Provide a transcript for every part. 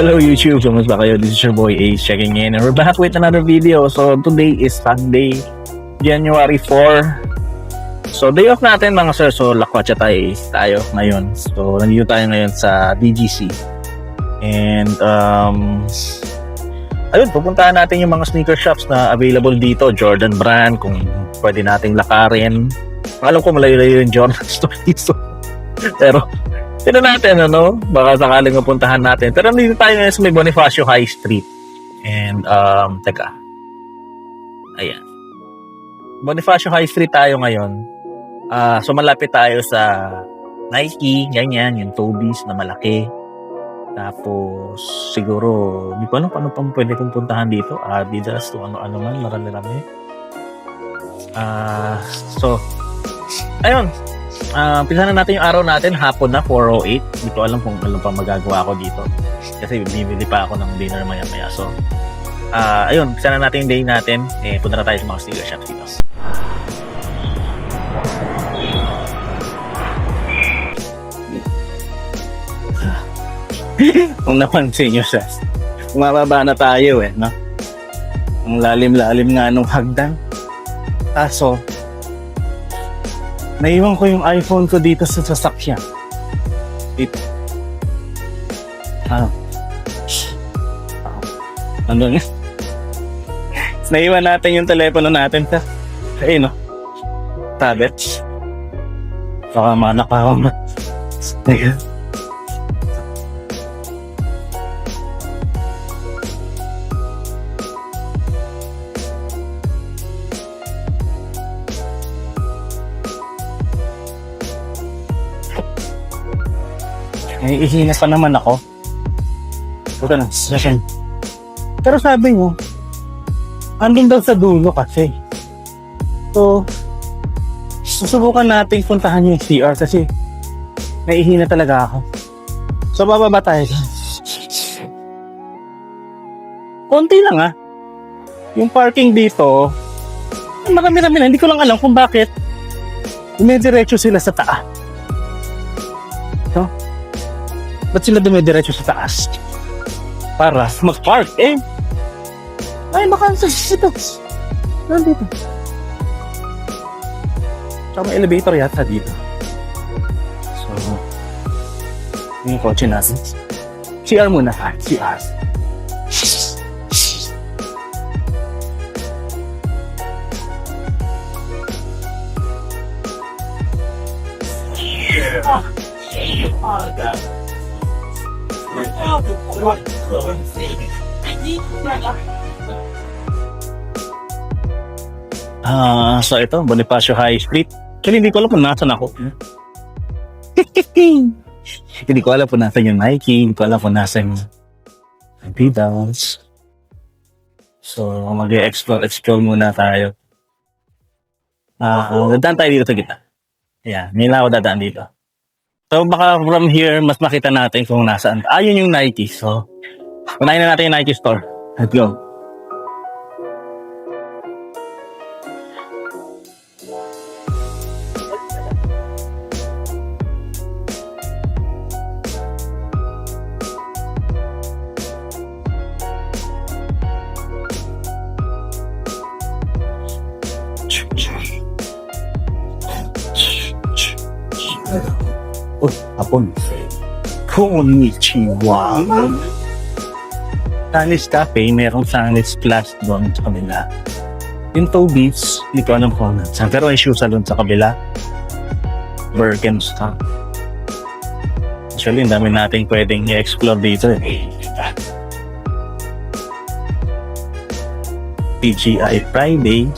Hello YouTube, kumusta kayo? This is your boy Ace checking in and we're back with another video. So today is Sunday, January 4. So day off natin mga sir. So lakwatsa tayo ngayon. So nandito tayo ngayon sa DGC. And ayun, pupuntahan natin yung mga sneaker shops na available dito. Jordan brand, kung pwede nating lakarin. Alam ko malayo-layo yung Jordan store dito. Pero tignan natin, ano? Baka sakaling mapuntahan natin. Pero nandito tayo ngayon sa may Bonifacio High Street. And, teka. Ayan. Bonifacio High Street tayo ngayon. So, malapit tayo sa Nike, ganyan, yung Tobies na malaki. Tapos, siguro, hindi ko alam paano pa pwede kong puntahan dito. Adidas, o ano-ano man, marami-rami. So, ayun. Pisa na natin yung araw natin, hapon na, 4:08. Hindi ko alam kung ano pa magagawa ko dito. Kasi bibili pa ako ng dinner maya-maya. So, ayun, pisa na natin yung day natin. Punta na tayo sa mga sneaker shops dito. Kung napansin nyo siya, umababa na tayo no? Ang lalim-lalim nga nung hagdan. Kaso, naiwan ko yung iPhone ko dito sa sasakyan. Dito. Ano nga? Naiwan natin yung telepono natin sa no? Tablet. Baka manakaw mo. Ihina pa naman ako. Buka na, session. Pero sabi nyo, andun daw sa dulo kasi. So, susubukan natin puntahan yung CR kasi naihina talaga ako. So, bababa tayo. Konti lang Yung parking dito, marami-rami na. Hindi ko lang alam kung bakit may diretso sila sa taas. No? Ba't sila dumidiretso sa taas? Para mag-park ay baka dito. Nandito. Tsaka may elevator yata dito. So, yung kotse natin. CR muna CR. So ito, Bonifacio High Street. Actually, hindi ko alam kung nasan ako. Hindi ko alam kung nasan yung Nike. Hindi ko alam kung nasan yung Adidas. So, mag-explore muna tayo. Dadaan tayo dito sa gitna. Yeah, ngayon lang ako dadaan dito. So, baka from here, mas makita natin kung nasaan. Yun yung Nike. So, unahin na natin yung Nike store. Let's go. Hapon. Konnichiwa. Sunny's Cafe, merong Sunny's Plus doon sa kabila. Yung Tobies, hindi ko alam kung saan. Pero may shoe salon sa kabila. Birkenstock. Actually, ang dami natin pwedeng i-explore dito TGI Friday.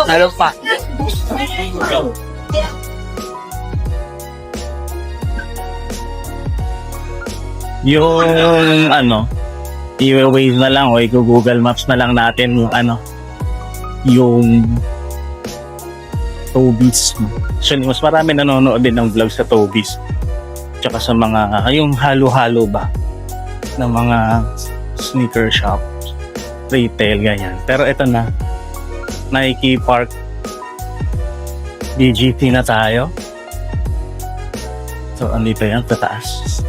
Ano pa? Yung i-Waze na lang o i-Google Maps na lang natin yung yung Toby's. So, mas marami nanonood din ng vlog sa Toby's. Tsaka sa mga, yung halo-halo ba ng mga sneaker shop, retail, ganyan. Pero ito na, Nike Park DGT na tayo. So, andito yan, sa taas.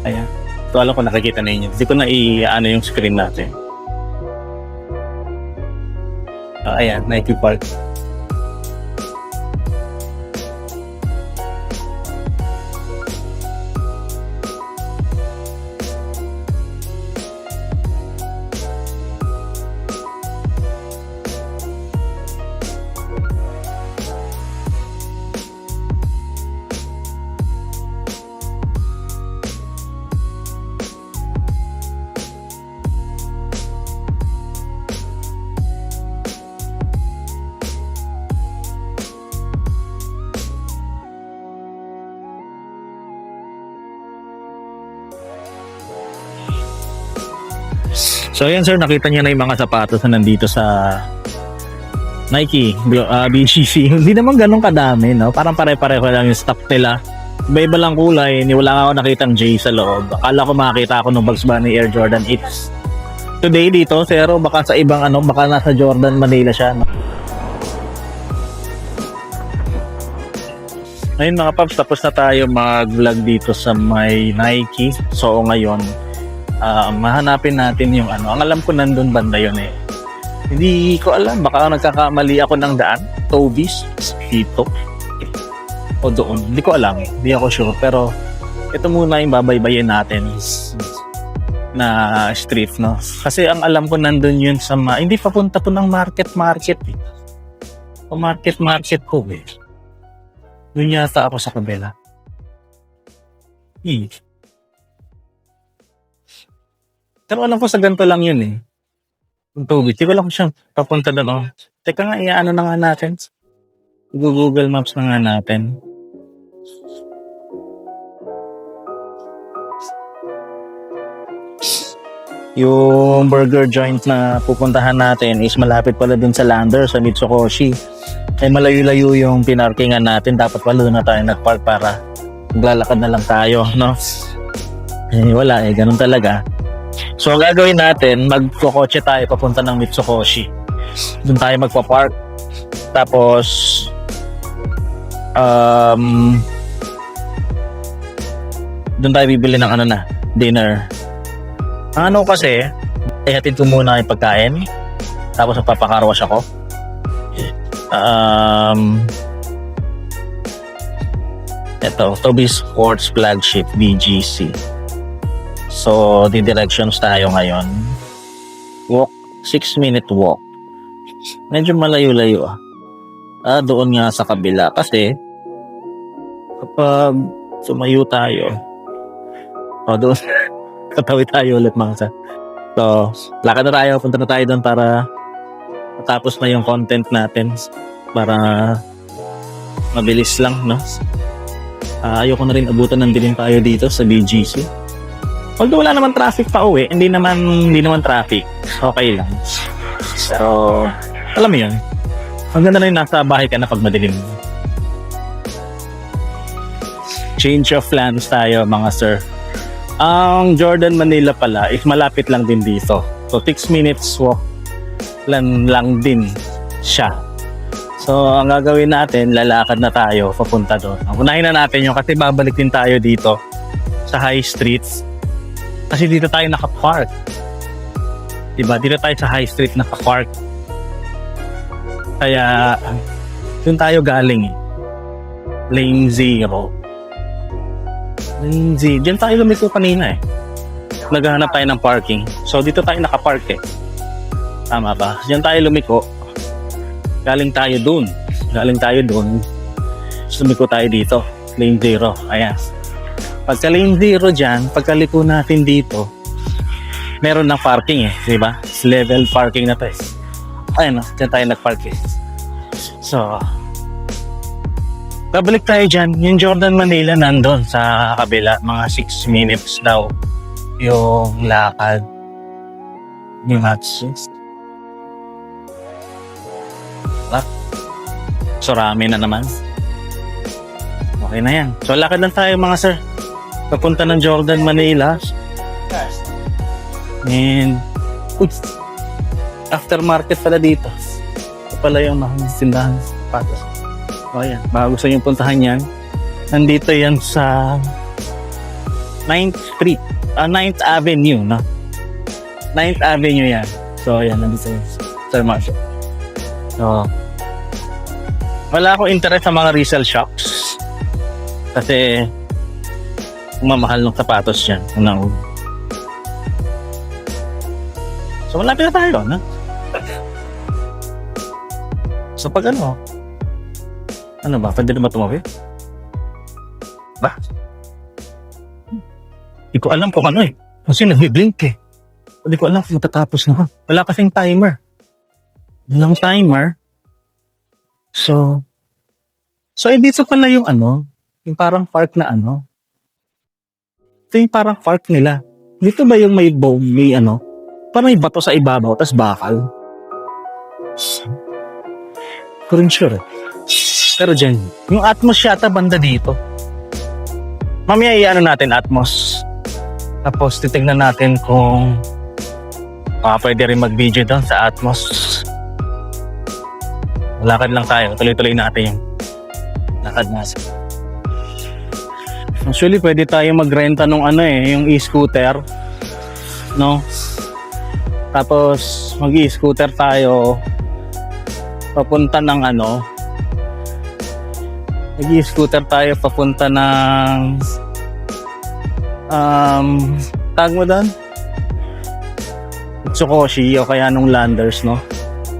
Ayan. So, alam ko nakikita na inyo. Hindi ko na i-ano yung screen natin. Ayan, Nike Park. So ayan sir, nakita niyo na yung mga sapatos na nandito sa Nike, BGC. Hindi naman ganun kadami, no? Parang pare-pareho lang yung stock nila. Iba-iba lang kulay, wala nga ako nakitang J sa loob. Akala ko makakita ako ng Bugs Bunny Air Jordan 8 today dito, pero baka sa ibang baka nasa Jordan Manila siya. Ngayon mga paps, tapos na tayo mag-vlog dito sa may Nike. So ngayon, mahanapin natin yung Ang alam ko nandun banda yun eh. Hindi ko alam, baka nagkakamali ako ng daan. Toby's dito o doon, hindi ko alam, hindi ako sure. Pero ito muna yung babaybayin natin na street, no? Kasi ang alam ko nandun yun sa hindi papunta to ng market eh. O market ko eh. Doon yata ako sa kabila. Pero alam ko sa ganito lang yun eh. Yung Toby. Hindi ko lang siya papunta doon. Teka nga, na nga natin. Google Maps na nga natin. Yung burger joint na pupuntahan natin is malapit pala dun sa Lander, sa Mitsukoshi. Ay malayo-layo yung pinarkingan natin. Dapat pala doon na tayo nagpark para maglalakad na lang tayo, no? Wala eh, ganun talaga. So, ang gagawin natin, magkokotse tayo papunta ng Mitsukoshi. Doon tayo magpa-park. Tapos, doon tayo bibili ng dinner. Ang kasi, ihatid ko muna yung pagkain. Tapos, magpapakarwash ako. Ito, Toby's Sports Flagship BGC. So, the directions tayo ngayon. Walk, 6-minute walk. Medyo malayo-layo doon nga sa kabila. Kasi, kapag sumayo tayo, doon, tatawid tayo ulit mga sa. So, lakad na tayo, punta na tayo doon para matapos na yung content natin. Para mabilis lang, no? Ayoko na rin abutan ng dilim tayo dito sa BGC. Although wala naman traffic pa uwi, hindi naman traffic. Okay lang. So, alam mo yun. Ang ganda na yung nasa bahay ka na pag madilim. Change of plans tayo mga sir. Ang Jordan Manila pala is malapit lang din dito. So, 6 minutes walk lang din siya. So, ang gagawin natin, lalakad na tayo papunta doon. Ang unahin na natin yung kasi babalik din tayo dito sa high streets. Kasi dito tayo naka-park. Diba? Dito tayo sa high street naka-park. Kaya, doon tayo galing eh. Lane 0. Lane 0. Diyan tayo lumiko kanina eh. Naghahanap tayo ng parking. So, dito tayo naka-park eh. Tama ba? Diyan tayo lumiko. Galing tayo doon. Lumiko tayo dito. Lane 0. Ayan. Pagka lane 0 dyan, pagkaliko natin dito, meron ng parking eh, di ba? Level parking na to eh. Ayun, dyan tayo nag-park eh. So, babalik tayo dyan. Yung Jordan Manila nandun sa kabila, mga 6 minutes daw yung lakad ni Matsu. o'clock. So, rami na naman. Okay na yan. So, lakad lang tayo mga sir. Papunta ng Jordan, Manila. And, aftermarket pala dito. Ito pala yung mga tindahan patos. O yan, baka gusto nyo puntahan yan. Nandito yan sa 9th Street, 9th Avenue, no? 9th Avenue yan. So, yan, nandito yan. Sir Marshall. So, wala akong interest sa mga resale shops. Kasi, mamahal ng sapatos yan. Unang. So, malapit na tayo, no? So, pag ano ba? Pwede na ba tumawid? Ba? Hindi ko alam kung ano eh. Kasi nag-blink eh. Hindi ko alam kung matatapos na. Wala kasing timer. Walang timer. So, dito pala yung ano, yung parang park na ano. Ito yung parang park nila. Dito ba yung may bow, may ano, parang may bato sa ibabaw, tas bakal. Ko rin sure eh. Pero dyan, yung Atmos yata banda dito. Mamaya i-ano natin Atmos. Tapos titignan natin kung pwede rin mag-video doon sa Atmos. Lakad lang tayo. Tuloy-tuloy natin yung lakad natin. Actually, pwede tayo magrenta nung ano eh, yung e-scooter. No? Tapos, mag-e-scooter tayo papunta ng ano. Mag-e-scooter tayo papunta ng tag mo doon? Tsukoshi o kaya nung Landers, no?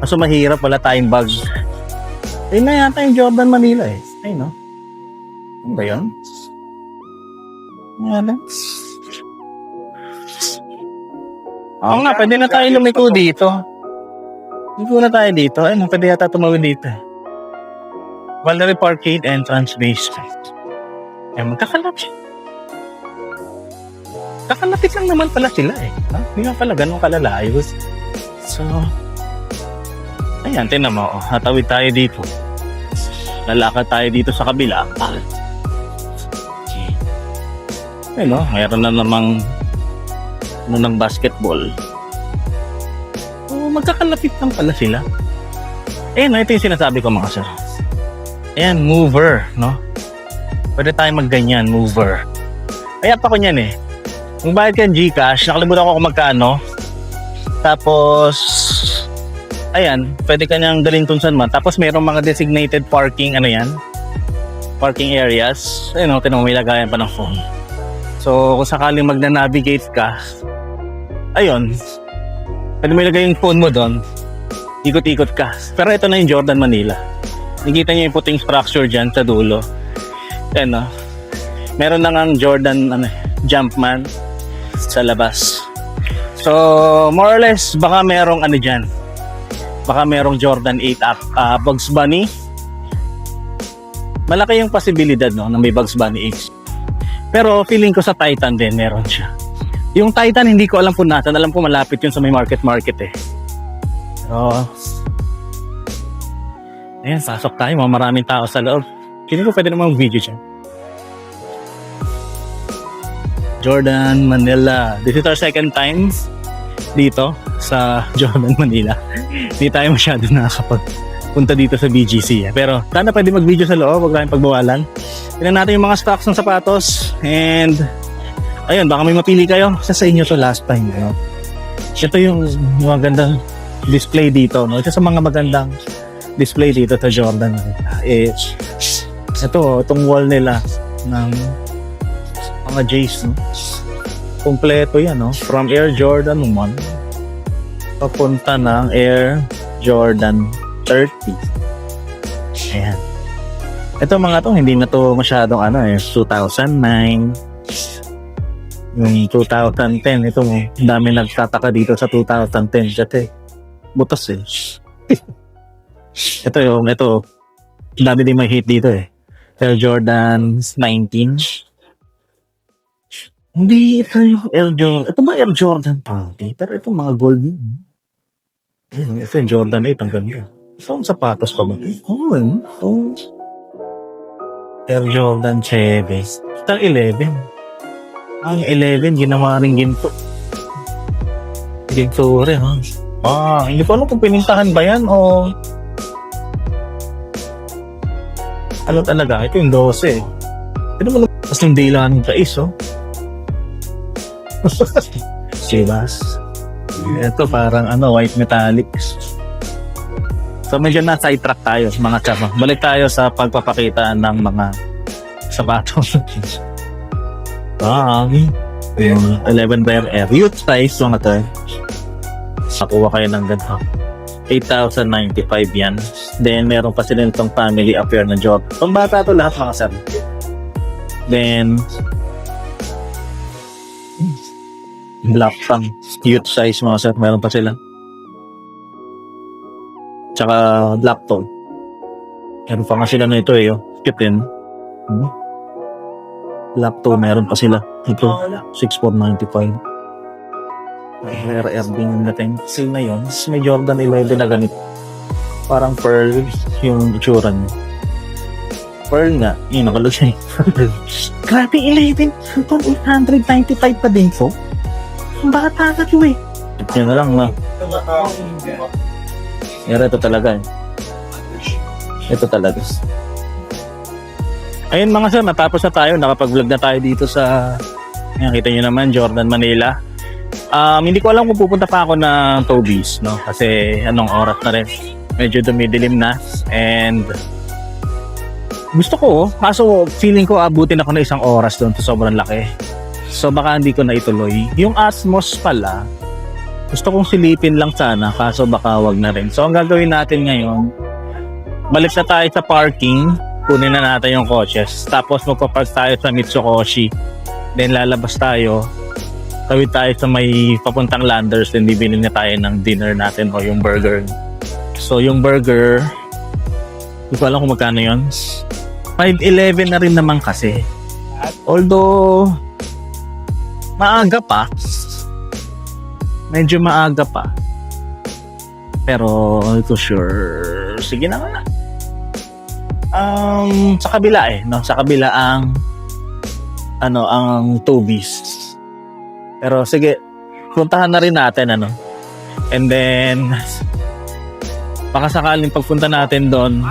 Kaso mahirap, wala tayong bag. Ayun na yata yung Jordan Manila eh. Ayun, no? Ano ba yun? Ano? Oo nga, pwede na tayo lumiko dito. Lumiko na tayo dito. Ayun, pwede yata tumawid dito. Valerie Parkade Entrance Basement. Eh, magkakalap siya. Kakalapit lang naman pala sila eh. Ha? Hindi nga pala ganun kalalayo. So, ayan, tinan mo. Oh, hatawid tayo dito. Lalakad tayo dito sa kabila. Ayun o, mayroon na namang ng basketball. So, magkakalapit lang pala sila. Ayun, ito yung sinasabi ko mga sir. Ayan, mover, no? Pwede tayo magganyan, mover. Kaya pa ko niyan eh. Kung bayad ka ng Gcash, nakalimutan ko kung magkano. Tapos, ayan, pwede ka niyang dalhin kung saan man. Tapos mayroong mga designated parking, ano yan? Parking areas. Ayun o, tinong may lagayan pa ng phone. So, kung sakaling magna-navigate ka, ayun, pwede mo ilagay yung phone mo doon, ikot-ikot ka. Pero ito na yung Jordan Manila. Nakikita niyo yung puting structure dyan sa dulo. Ayan o. Meron na ngang Jordan Jumpman sa labas. So, more or less, baka merong ano dyan. Baka merong Jordan 8 Bugs Bunny. Malaki yung posibilidad, no, na may Bugs Bunny 8. Pero feeling ko sa Titan din meron siya. Yung Titan hindi ko alam po natin. Alam ko malapit yun sa may market eh. So, ayan, pasok tayo. Maraming tao sa loob. Feeling ko pwede naman video dyan. Jordan Manila. This is our second time dito sa Jordan Manila. Hindi tayo masyado nakakapagpunta dito sa BGC. Pero sana pwede mag-video sa loob. Huwag tayong pagbawalan. Tignan natin yung mga stocks ng sapatos. And ayun, baka may mapili kayo. Sa inyo to last time. No? Ito yung magandang display dito. No? Ito sa mga magandang display dito sa Jordan. Itong wall nila ng mga J's, no? Kompleto yan, no? From Air Jordan 1 papunta ng Air Jordan 30. Ayan. Ito mga to, hindi na to masyadong 2009. Yung 2010, ito mo, dami nagtataka dito sa 2010 dati. Butas eh. ito, dami din may hit dito eh. Air Jordan 19. Hindi, ito yung Air Jordan. Ito ba Air Jordan pa? Okay. Pero itong mga gold yun. Ito yung Jordan 8. Ang ganda. Saan sapatos pa ba? Oo, oh. Air Jordan Chavez. Ang 11. Ang 11, ginawa rin ginto. Ginto rin, ha? Hindi ko alam kung pinintahan ba yan o... Ano talaga? Ito yung 12. Ito mo naman. Tapos yung dila ng kais, oh. Sibas. Ito parang white metallics. So medyo na sidetrack tayo mga chapa. Balik tayo sa pagpapakita ng mga sapatos. Yung 11 pair air. Youth size mga to. Nakuha kayo ng ganito. 8,095 yan. Then meron pa sila itong family affair na Jordan. Pambata to lahat mga sir. Then black pang youth size mga sir. Meron pa sila. Tsaka black tone. Meron pa nga sila na ito Cute din. Black tone meron pa sila. Ito 6,495. Rare air din yung dating. Sale na yun. May Jordan 11 na ganito. Parang pearl yung itsura niya. Pearl nga. Yun, nakalagay. Grabe, 11. 895 pa din po. Bata ka to Ito na lang na. Pero ito talaga Ito talaga. Ayun mga sir, natapos na tayo. Nakapag-vlog na tayo dito sa... Yan, kita nyo naman, Jordan, Manila. Hindi ko alam kung pupunta pa ako ng Toby's, no? Kasi anong oras na rin. Medyo dumidilim na. And gusto ko, kaso feeling ko abutin ako na 1 oras doon. Sobrang laki. So baka hindi ko na ituloy. Yung Atmos pala, gusto kong silipin lang sana. Kaso baka wag na rin. So ang gagawin natin ngayon, balik na tayo sa parking. Kunin na natin yung coaches. Tapos magpapark tayo sa Mitsukoshi. Then lalabas tayo. Tawid tayo sa may papuntang Landers. Then bibili na tayo ng dinner natin o yung burger. So yung burger, hindi ko alam kung magkano yun. 5.11 na rin naman kasi. Although maaga pa. Medyo maaga pa. Pero ito sure. Sige na nga. Sa kabila no? Sa kabila ang Toby's. Pero sige, puntahan na rin natin And then baka sakaling pagpunta natin doon,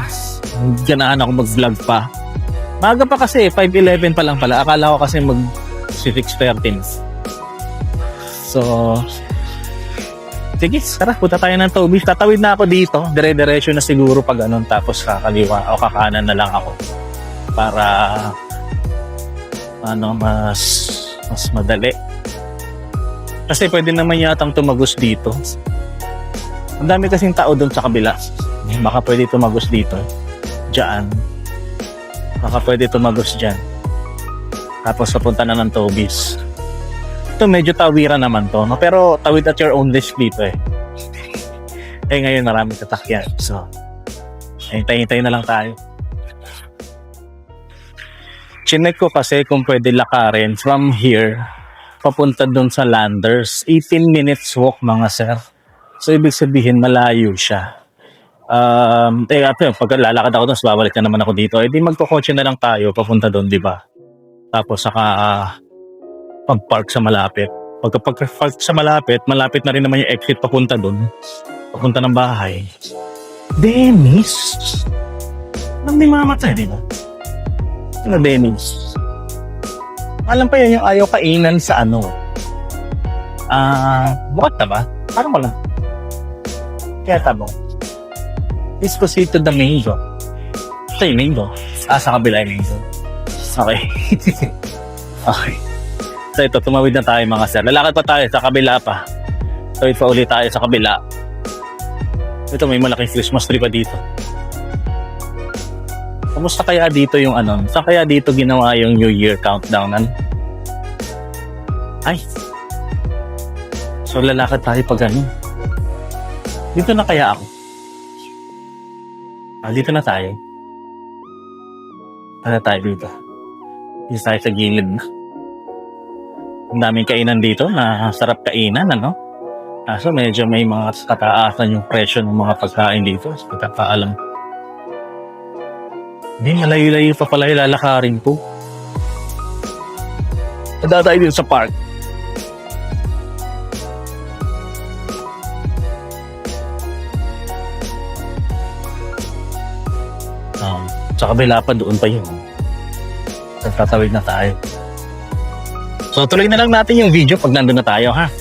ganahan ako mag-vlog pa. Maaga pa kasi, 5:11 pa lang pala. Akala ko kasi mag 6:13. So sige, tara, punta tayo ng Toby's. Tatawid na ako dito. Dire-diretso na siguro pag tapos kakaliwa o kakanan na lang ako. Para mas madali. Kasi pwede naman yatang tumagos dito. Ang dami kasing tao doon sa kabila. Baka pwede tumagos dito. Diyan. Baka pwede tumagos dyan. Tapos papunta na ng Toby's. Ito medyo tawiran naman to. No? Pero tawid at your own risk dito ngayon maraming tatakyan. So, hintay-hintay na lang tayo. Chinek ko kasi kung pwede lakarin from here papunta doon sa Landers. 18 minutes walk mga sir. So ibig sabihin malayo siya. Pag lalakad ako doon, babalik na naman ako dito. Di magkokotse na lang tayo papunta doon, di ba? Tapos saka pag-park sa malapit. Pagka-park sa malapit na rin naman yung exit papunta doon. Papunta ng bahay. Dennis? Nang di mamatay, di ba? Dennis? Alam pa yan yung ayaw kainan sa bukat na ba? Parang wala. Kaya tabong. Esposito de mango. Ito yung mango. Sa kabila yung mango. Okay. Okay. So ito, tumawid na tayo mga sir. Lalakad pa tayo sa kabila pa. Tawid pa ulit tayo sa kabila. Ito, may malaking Christmas tree pa dito. Kamusta kaya dito yung saan kaya dito ginawa yung New Year countdown? Ay. So lalakad tayo pag dito na kaya ako. Dito na tayo. Tayo dito. Dito tayo sa gilid na. Ang daming kainan dito na sarap kainan, Kaso medyo may mga kataasan yung presyo ng mga pagkain dito. Pagkakaalam. Hindi, malayo-layo pa pala yung lalakarin ko. Dadaan din sa park. Sa kabila pa, doon pa yun. Tatawid na tayo. So tuloy na lang natin yung video pag nandun na tayo, ha?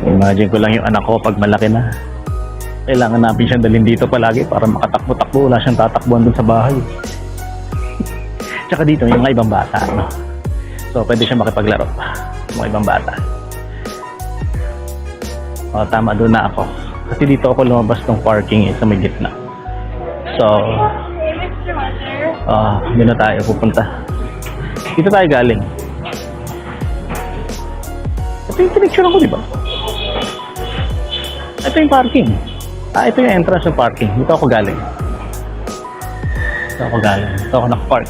Imagine ko lang yung anak ko pag malaki na. Kailangan natin siyang dalhin dito palagi para makatakbo-takbo. Wala siyang tatakbuhan dun sa bahay. Tsaka dito, yung mga ibang bata, no? So pwede siya makipaglaro pa. Mga ibang bata. O, tama, doon na ako. Kasi dito ako lumabas ng parking sa may gitna. So, doon na tayo pupunta. Dito tayo galing. Ito yung connection ako, di ba? Ito yung parking. Ito yung entrance ng parking. Dito ako galing. Dito ako nakapark.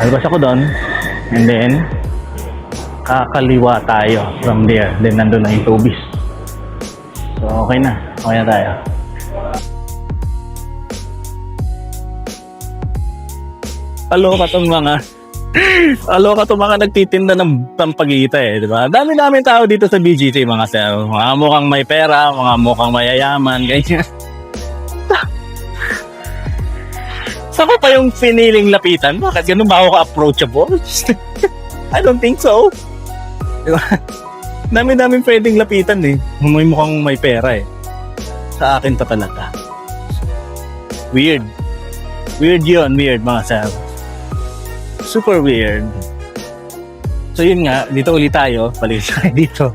Alabas ako doon. And then, kakaliwa tayo from there. Then, nandun na yung Tobis. So, okay na. Okay na tayo. Aloka tong mga nagtitinda ng pampagita eh, di ba? Dami-dami tao dito sa BGC, mga sir. Mga mukhang may pera, mga mukhang mayayaman, ganyan. Saan ko pa yung piniling lapitan? Bakit ganun ba ako ka-approachable? I don't think so. Di ba? Dami-daming pwedeng lapitan eh. May mukhang may pera eh. Sa akin pa talaga. Weird. Weird yun, weird mga sir. Super weird. So yun nga, dito ulit tayo. Balik tayo dito.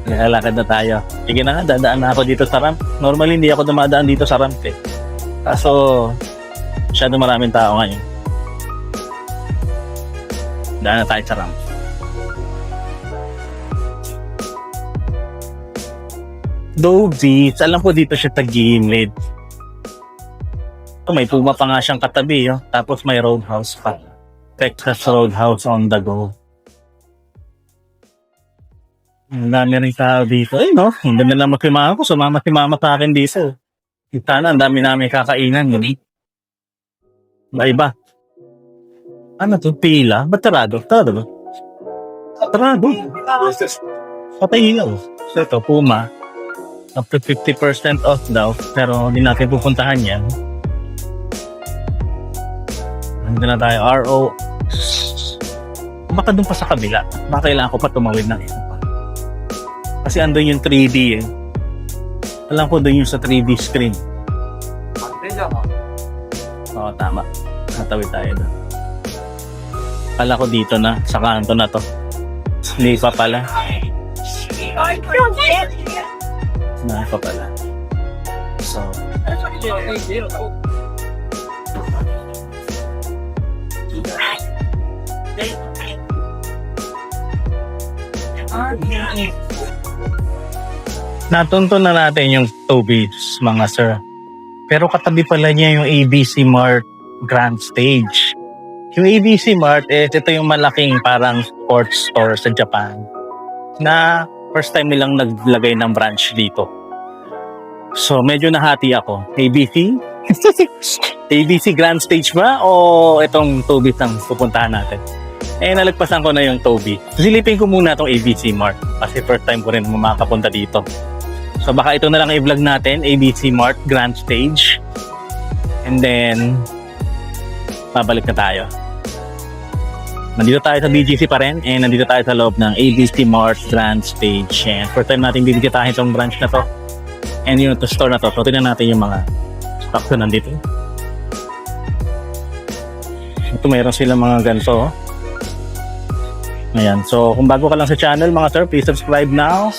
Nakalakad na tayo. Sige na nga, dadaan na ako dito sa ramp. Normally hindi ako dumadaan dito sa ramp eh. Kaso, masyado maraming tao ngayon. Daan na tayo sa ramp. Dovies, alam ko dito siya tag-gimlid. May Puma pa nga siyang katabi, oh. Tapos may Roadhouse pa. Texas Roadhouse on the go. Ang dami rin tao dito. Eh, no? Hindi na lang magkimama ko. Sumama si mama sa akin dito. Sana, ang dami namin kakainan. Iba. Ano to? Pila? Ba't tarado? Tarado ba? Tarado. Patay ilaw. So ito, Puma. Up to 50% off daw. Pero hindi natin pupuntahan yan. Nandun na tayo, RO. Baka dun pa sa kabila. Baka kailangan ko pa tumawid ng isa pa. Kasi andun yung 3D eh. Alam ko dun yung sa 3D screen. Oo, tama. Natawid tayo dun. Kala ko dito na, sa kanto na to. Hindi pa pala. Na pa pala. So, natunto na natin yung Tobis, mga sir. Pero katabi pala niya yung ABC Mart Grand Stage. Yung ABC Mart, ito yung malaking parang sports store sa Japan na first time nilang naglagay ng branch dito. So, medyo nahati ako. ABC? ABC Grand Stage ba? O itong Tobis ang pupuntahan natin? Nalagpasan ko na yung Toby. Silipin ko muna itong ABC Mart kasi first time ko rin makakapunta dito. So baka ito na lang i-vlog natin, ABC Mart Grand Stage. And then, babalik na tayo. Nandito tayo sa BGC pa rin and nandito tayo sa loob ng ABC Mart Grand Stage. And first time natin bibigitahin itong branch na to. And yung store na to. So tingnan natin yung mga stocks na nandito. Ito mayroon silang mga ganito. Ayan. So, kung bago ka lang sa channel, mga sir, please subscribe now.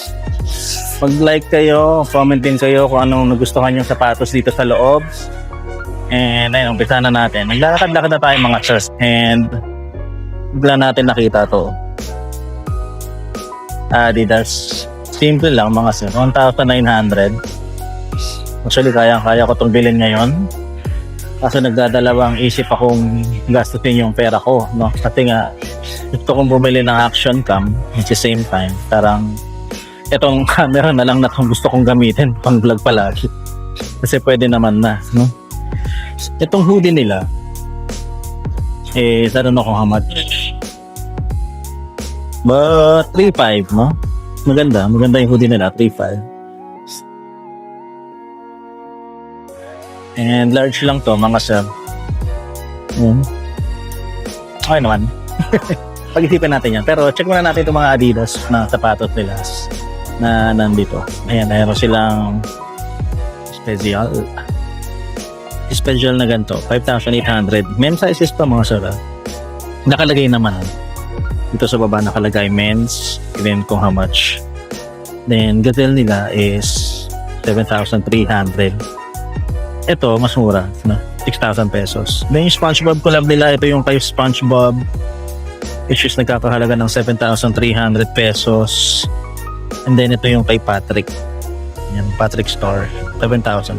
Mag-like kayo, comment din kayo kung anong nagustuhan yung sapatos dito sa loob. And ayun, umpisa na natin. Naglalakad-lakad na tayo mga sir. And bigla natin nakita to. Adidas. Simple lang mga sir. 1,900. Actually, kaya ko itong bilhin ngayon. Kaso nagdadalawang isip akong gastusin yung pera ko, no? Kasi nga, gusto kong bumili ng action cam at the same time, parang itong camera na lang na itong gusto kong gamitin pang vlog palagi. Kasi pwede naman na, no? Itong hoodie nila, I don't know kung how much. But, 3.5, no? Maganda yung hoodie nila, 3.5. And large lang to, mga sir. Okay naman. Pag-isipan natin yan. Pero check muna natin itong mga Adidas na sapatos nila na nandito. Ayan, mayroon silang special na ganito. 5,800. Men's sizes pa, mga sir. Nakalagay naman. Dito sa baba nakalagay men's. Then kung how much. Then gazelle nila is 7,300. Ito, mas mura, no? 6,000 pesos. Then yung SpongeBob collab nila, ito yung kay SpongeBob, which is nagkakahalaga ng 7,300 pesos. And then ito yung kay Patrick. Yan, Patrick Store, 7,000.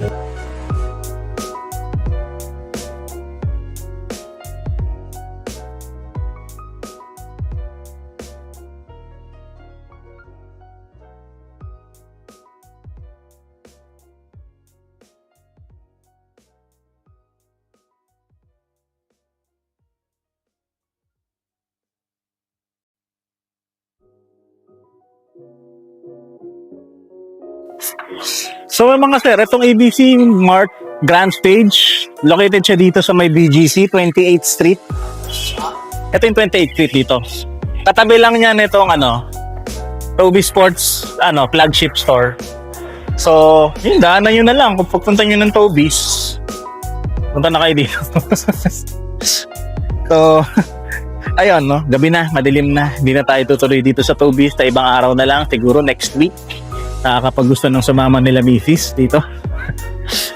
So mga sir, itong ABC Mart Grand Stage, located siya dito sa may BGC, 28th Street. Ito yung 28th Street dito. Katabi lang niya nitong Toby Sports flagship store. So, yun, daanan nyo na lang. Kung pagpunta nyo ng Toby's, punta na kayo dito. So, ayun, no? Gabi na, madilim na. Hindi na tayo tutuloy dito sa Toby's. Sa ibang araw na lang, siguro next week. Kapag gusto nung sumama nila Mrs. dito.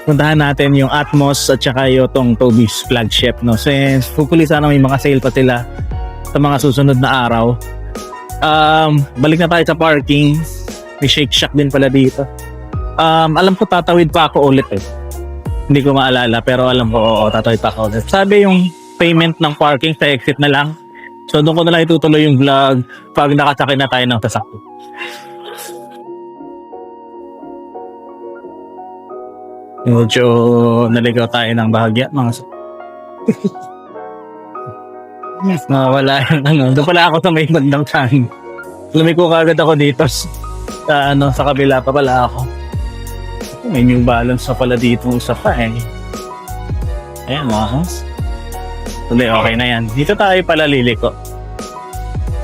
Puntahan natin yung Atmos at saka yung tong Toby's flagship, no? Since hopefully sana may mga sale pa sila sa mga susunod na araw. Balik na tayo sa parking. May Shake Shack din pala dito. Alam ko tatawid pa ako ulit eh. Hindi ko maalala pero alam ko tatawid pa ako ulit. Sabi yung payment ng parking sa exit na lang. So doon ko na lang itutuloy yung vlog pag nakasakay na tayo ng sasakyan. Medyo naligaw tayo ng bahagya mga wala yung doon pala ako sa may bandang saan. Lumiko kagad ako dito sa kabila pa pala ako. May new balance na pala dito isa pa eh. Ayan mga tuloy okay na yan. Dito tayo pala liliko.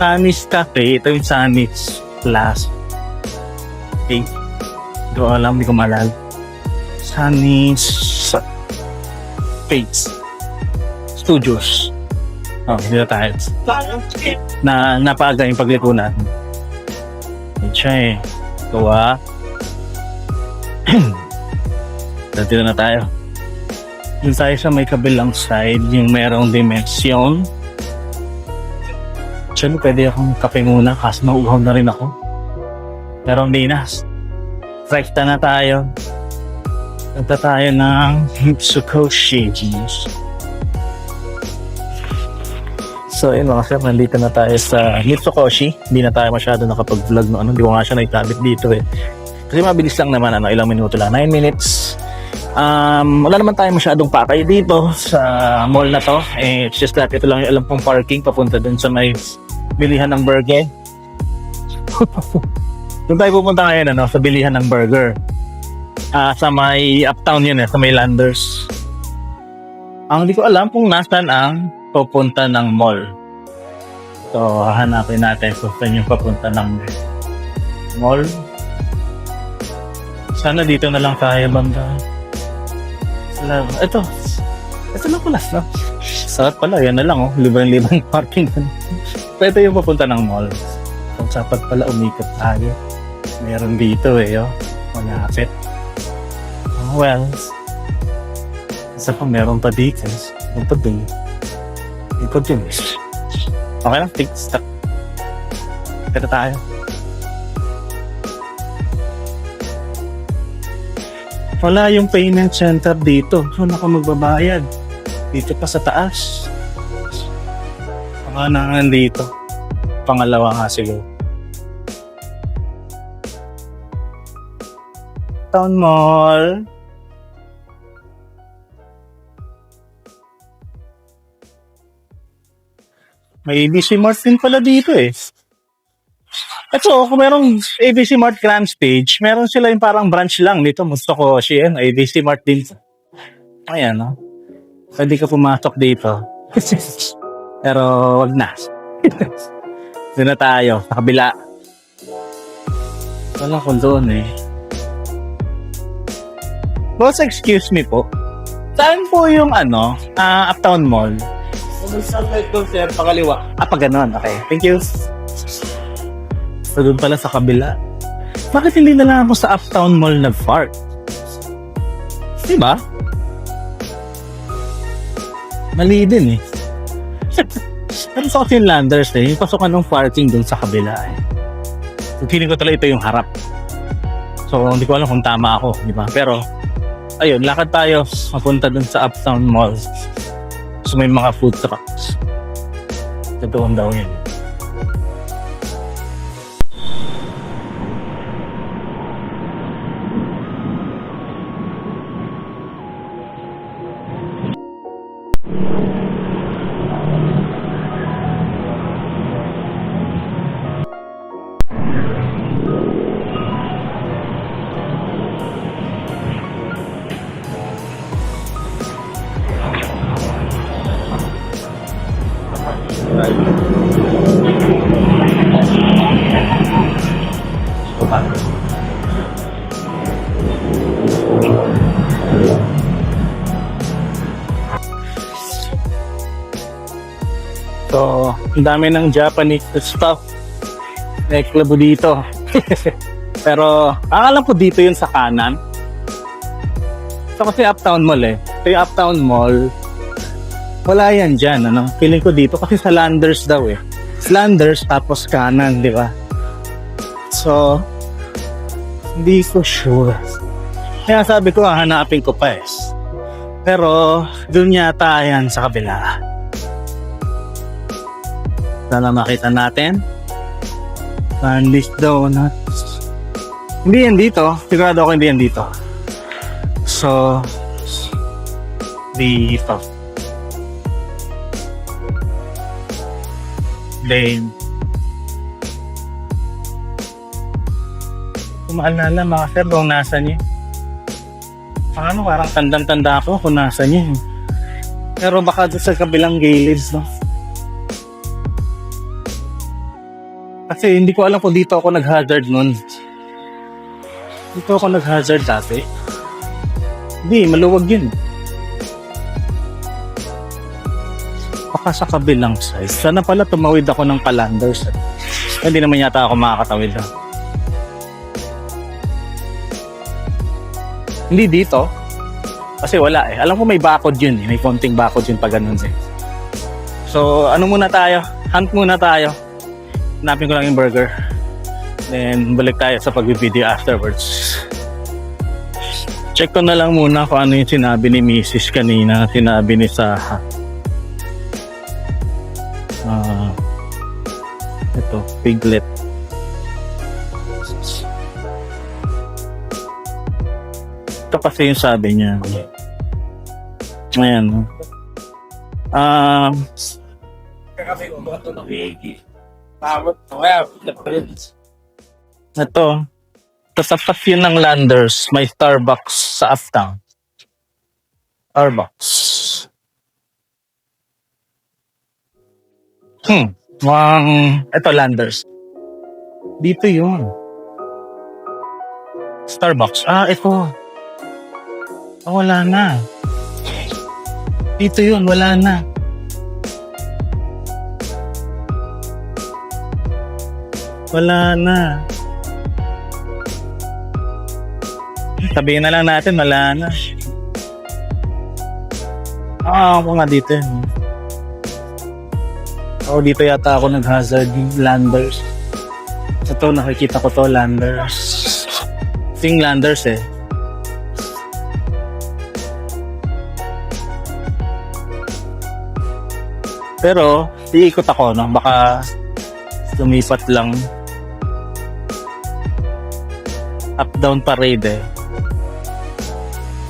Sunny's Cafe. Ito yung Sunny's Plus. Okay. Hindi ko alam, hindi ko maalala. Sunny's Space Studios. Dito tayo. Napaga yung pagliko natin. Siya eh. Gawa. Dito na tayo. Dito tayo sa may kabilang side, yung merong dimensyon. Actually, pwede akong kape muna kasi mauuhaw na rin ako. Pero hindi na. Rekta na tayo. Punta tayo ng Mitsukoshi. So, yun mga sir, nandito na tayo sa Mitsukoshi. Hindi na tayo masyado nakapag-vlog no. Hindi ko nga siya naitabit dito eh. Kasi mabilis lang naman, ilang minuto lang. 9 minutes. Wala naman tayo masyadong pakay dito sa mall na to. It's just that ito lang yung alam kong parking papunta dun sa may bilihan ng burger. Doon tayo pupunta ngayon sa bilihan ng burger. Sa may uptown yun sa may Landers. Hindi ko alam kung nasaan ang pupunta ng mall. So, hahanapin natin kung saan yung papunta ng mall. Sana dito na lang tayo banda. Ito lang pala. No? Sarap pala, yan na lang Libang-libang parking. Pwede yung papunta ng mall. Kung sapat pala umikot tayo. Meron dito malapit. Well, isa pa meron pa dito. Ito din. Okay lang, stop. Ito tayo. Wala yung payment center dito. Saan ako magbabayad? Dito pa sa taas. Baka na dito. Pangalawa nga siguro. Town Mall. May ABC Mart din pala dito eh. Ito, kung merong ABC Mart Grand Stage, meron sila yung parang branch lang dito. Gusto ko siya, ABC Mart din. Ayan, no? Pwede ka pumasok dito. Pero wag na. Doon na tayo, sa kabila. Wala ko doon eh. Boss, excuse me po. Saan po yung Uptown Mall? Sunlight doon, sir, pakaliwa. Pa ganon. Okay. Thank you. So, doon pala sa kabila. Bakit hindi na lang ako sa Uptown Mall nag-park? Diba? Mali din eh. Pero sa kasi yung Landers eh. Yung pasukan ng parking doon sa kabila eh. So, feeling ko talaga ito yung harap. So, hindi ko alam kung tama ako. Diba? Pero, ayun, lakad tayo. Mapunta doon sa Uptown Mall. So may mga food trucks. Totoo daw yun. So, ang dami ng Japanese stuff. Neklabo dito. Pero, alam ko dito yun sa kanan. So, kasi Uptown Mall eh. Ito yung Uptown Mall. Wala yan dyan, ano? Feeling ko dito kasi sa Landers daw eh. Landers tapos kanan, di ba? So, hindi ko sure. Kaya sabi ko, hanapin ko pa eh. Pero, dun yata yan sa kabila. Sana makita natin. Sundays Donuts. Hindi yan dito. Sigurado ako hindi yan dito. So, dito. Then, kumaalala mga sir kung nasa niya. Parang tandang-tanda ako kung nasa niya. Pero baka doon sa kabilang gilid, no? Kasi hindi ko alam kung dito ako nag-hazard nun. Dito ako nag-hazard dati. Hindi, maluwag yun. Baka sa kabilang side. Sana pala tumawid ako ng Palanders. Hindi naman yata ako makakatawid. Hindi dito. Kasi wala eh. Alam ko may bakod yun eh. May konting bakod yun pag ganun eh. So, ano muna tayo? Hunt muna tayo. Hanapin ko lang yung burger. Then, balik tayo sa pag-video afterwards. Check ko na lang muna kung ano yung sinabi ni Mrs. kanina. Sinabi ni Saha. Ito, piglet. Ito kasi yung sabi niya. Ayan. Ito. Tasapat yun ng Landers. May Starbucks sa Uptown. Starbucks. Ito Landers. Dito yun. Starbucks. Ito. Wala na. Dito yun, wala na. Wala na. Sabihin na lang natin, wala na. Ako nga dito. Dito yata ako nag-hazard yung Landers. Ito, nakikita ko to, Landers. Ting Landers eh. Pero, iikot ako, no? Baka lumipat lang. Up-down parade eh.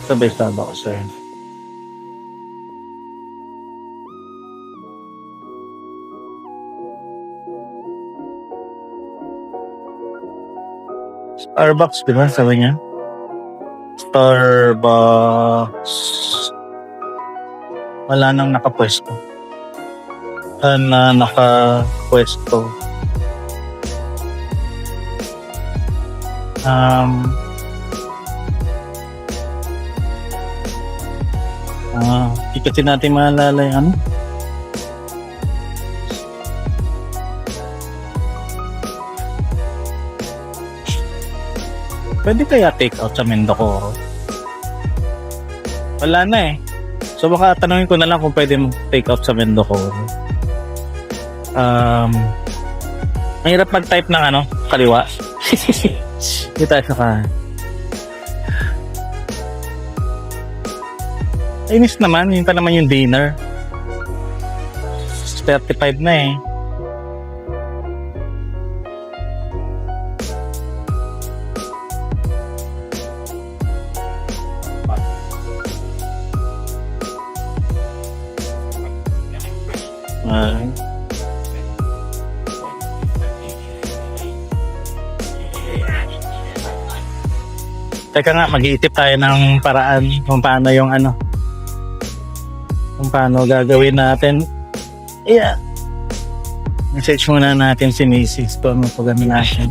Sabay-sabay ako, sir. Starbucks, di ba? Sabi niya. Starbucks. Wala nang nakapwesto. Nakapwesto. Di kasi natin maalala yung ano. Pwede kaya take out sa Mindocoro? Wala na eh. So baka tanungin ko na lang kung pwede take out sa Mindocoro. Mahirap mag-type ng ano, kaliwa. Hindi tayo sa kanan. Inis naman, yun pa naman yung dinner. 35 na eh. Teka nga, mag-iisip tayo ng paraan kung paano yung ano. Kung paano gagawin natin. Yeah. Message muna natin si Macy's kung ano pag natin.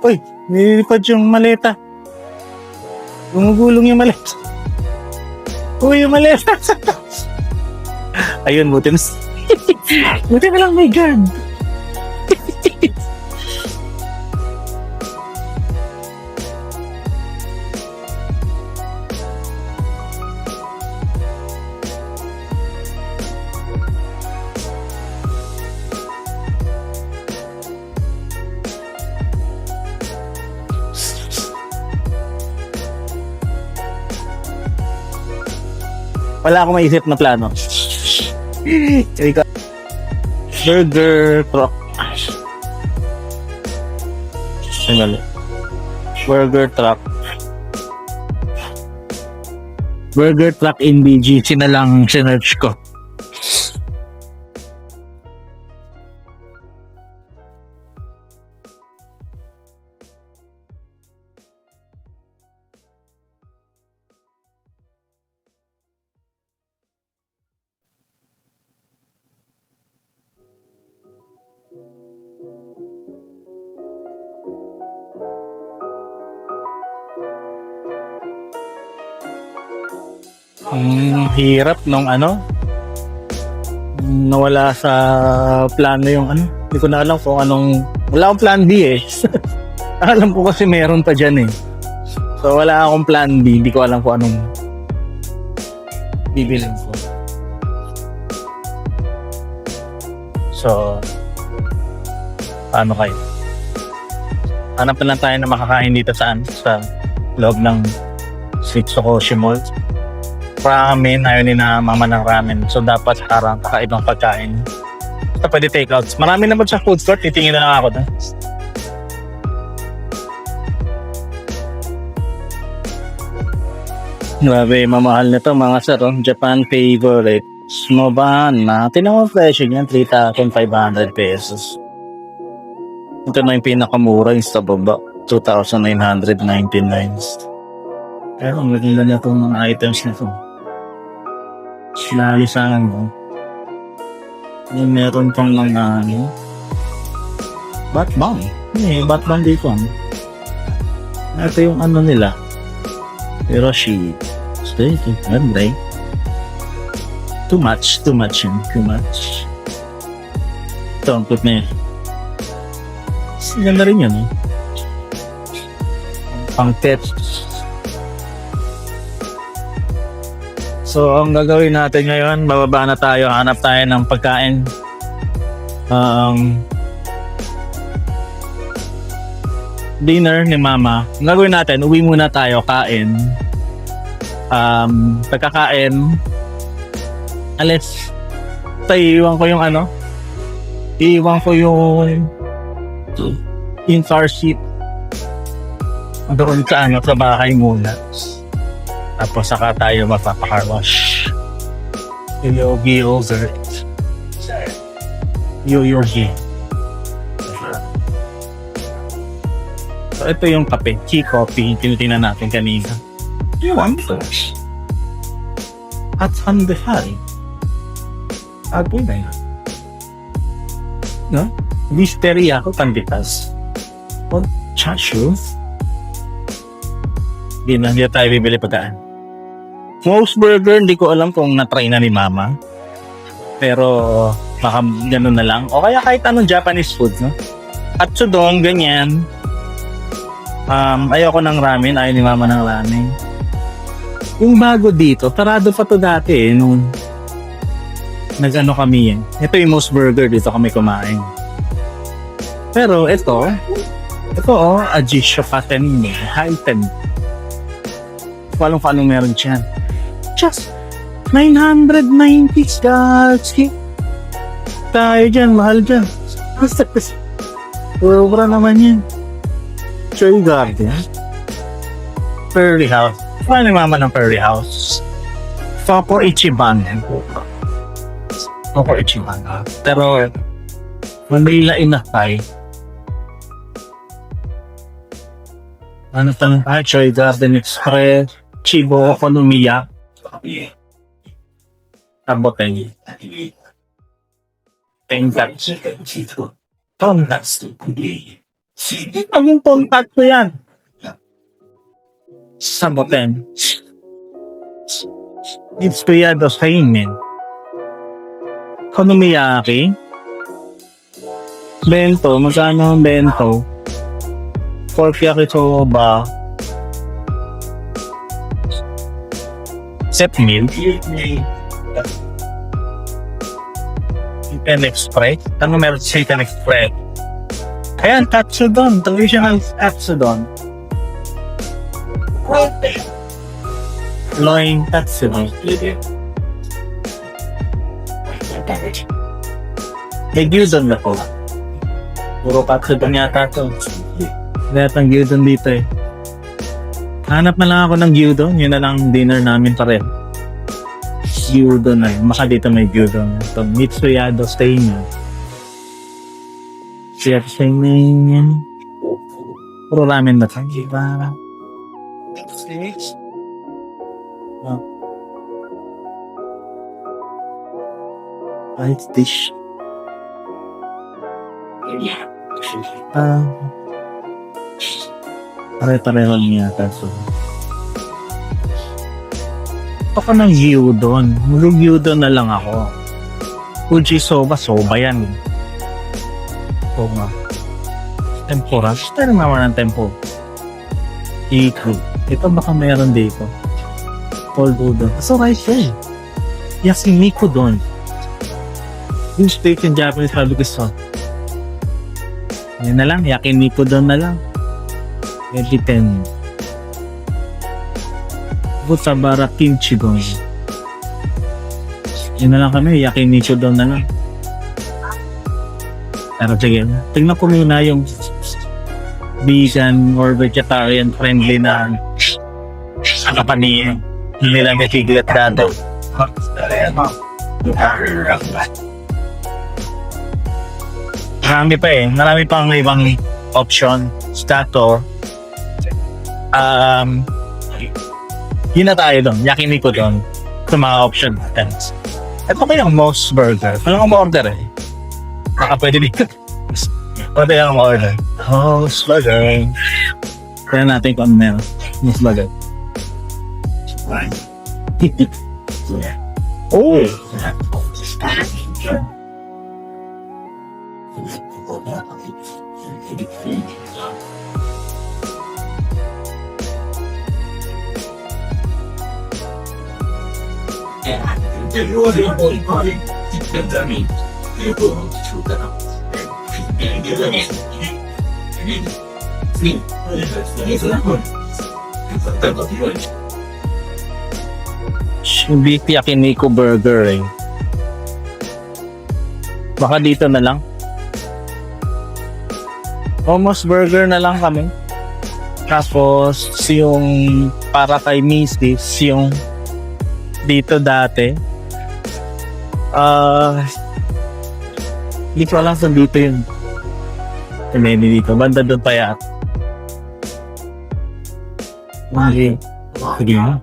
Uy, nilipad yung maleta. Gumugulong yung maleta. Uy, yung maleta. Ayun, buti na. Buti na lang may guard. Wala akong maisip na plano. Burger truck. Ay, mali. Burger truck. Burger truck in BGC na lang sinerch ko. Hirap nung ano, nawala sa plano yung ano. Hindi ko na alam kung anong, wala akong plan B eh. Alam ko kasi meron pa dyan eh. So wala akong plan B, hindi ko alam kung anong bibilin ko. So, paano kayo? Hanap na lang tayo na makakain dito saan? Sa loob ng Sweet Sokoshi Mall. Ramen, ayaw ni na mama ng ramen. So dapat parang kakaibang pagkain. So pwede takeouts. Marami naman sa food court, titingin na lang ako doon. Grabe, mamahal na to mga sir. Japan favorite. Smobana. Tinan mo presyo niyan, 3,500 pesos. Ito na yung pinakamura, yung sa baba. 2,999. Pero ang ganda niya itong mga items na ito. Sinalisahan mo. Yung meron pang mga ano. Batman. Batman dito. Ito yung ano nila. Hiroshi. Stay. Ganda eh. Too much yun. Too much. Ito, ang put na yun. Ganda rin yun eh. Pang pets. So, ang gagawin natin ngayon, bababa na tayo, hanap tayo ng pagkain. Dinner ni Mama. Ang gagawin natin, uwi muna tayo, kain. pagkakain, alis, iiwan ko yung ano, iiwan ko yung car seat doon sa ano, sa bahay muna. Tapos saka tayo magpapacar wash. Yogi yogurt. Yogi. So ito yung kape, tea coffee, tinitingnan natin kanina. You want this? At sandahal. Agoy na yun. No? Listeria ako, panditas. O, chashu. Hindi na tayo bibili pagkaan. Most burger, hindi ko alam kung na-try na ni Mama. Pero, baka gano'n na lang. O kaya kahit anong Japanese food, no? Katsudon, ganyan. Ayoko ng ramen, ayaw ni Mama ng ramen. Yung bago dito, tarado pa to dati nung nag-ano kami Ito yung most burger, dito kami kumain. Pero ito Ajisho Paten, Haiten. Walang paano meron dyan. Just 990 guys. Tayo dyan, mahal dyan. Sobra naman yan. Choy Garden. Fairy House. Paano yung mama ng Fairy House? Popo Ichiban. Popo Ichiban. Pero, Manila Inakay. Ano pa? Choy Garden Express. Chibo Okonomiya. Taboteng. Tengkat. Tonkat. Anong tonkat ko yan? Saboten. Inspirado sa imin. Konomiyaki. Bento. Magkano ang bento? Pork yakisoba. Set meal. Chicken Express. Ano meron sa Chicken Express? Ayan, katsudon. Traditional katsudon. Loin katsudon. May gyudon na po. Puro katsudon yata ito. Lahat ng gyudon dito eh. Hanap na lang ako ng gyudon. Yun na lang dinner namin pa rin. Gyudon na yun. Maka dito may gyudon. Ito, Mitsuyado stay nyo. Siya stay na yun. Puro ramen na tayo. Diba? Ice dish. Pare-pareho niya kaso. Ako ng gyudon. Mag-gyudon na lang ako. Uji soba yan. Oo nga. Tempura. Tayo naman ng tempura. Iku. Ito baka mayroon dito. Cold udon. So rice eh. Yakiniku don. Yung steak in Japanese sabi ko so. Yan na lang. Yakiniku don na lang. Editen. Butabara kimchi don. Yan na lang kami. Yakiniku don na lang. Pero sige, tingnan ko muna yung vegan or vegetarian friendly na kapaniya. Hindi lang may tiglet dati. Marami pa eh. Marami pang ibang option. Stato. Yun na tayo doon. Yakiniku doon. Sa mga option natin. Ito kayang Moss Burger. Walang order eh. Baka pwede dito. Pwede yung order. Moss Burger. Kaya natin kung ano meron. Moss Burger. Oh! beef yakiniku burger eh. Baka dito na lang. Almost burger na lang kami. Tapos yung para kay Mrs. yung dito dati. Hindi ko alam saan dito yun. Hindi dito. Banda doon pa yan. Hindi. Sige na.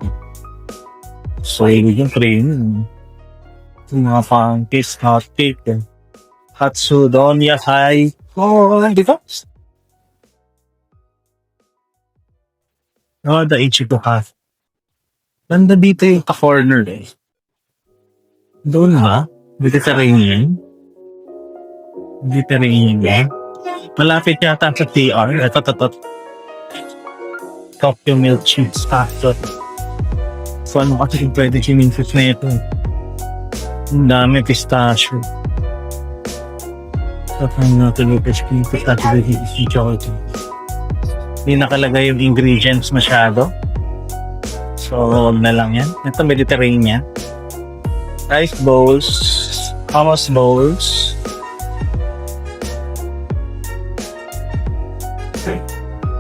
So, yung cream. Yung mga pancakes, hot cake, Katsudon, yasai. Dito? The Ichigo Cafe. Banda dito yung ka-corner eh. Doon ba? Mediterranean? Mediterranean. Malapit yata sa TR. Ito. Tokyo Milk Cheese Factory. So ano kasi yung pwede chininfus na ito? Ang dami pistachio. Tapos natin yung pistachio dito si chocolate. Hindi nakalagay yung ingredients masyado. So, huwag na lang yan. Ito, Mediterranean. Rice bowls. Hummus bowls.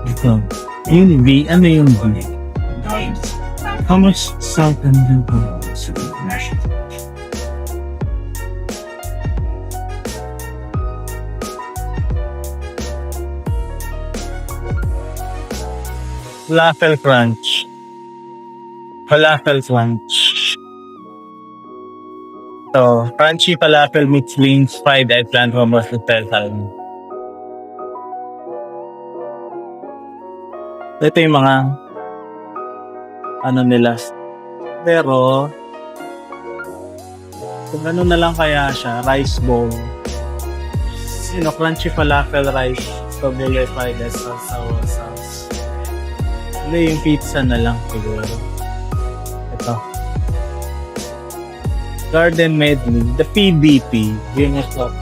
Ito. Yung V. Ano yung V? Hummus, salt, and pepper. Falafel crunch. Falafel crunch. So, crunchy falafel mixed beans, fried eggplant, hummus, and salmon. Ito yung mga ano nila. Pero, kung ano na lang kaya siya, rice bowl. Crunchy falafel rice, tabule fried sour sauce. Ano yung pizza na lang siguro. Ito. Garden medley. The PDP. Yun yung top.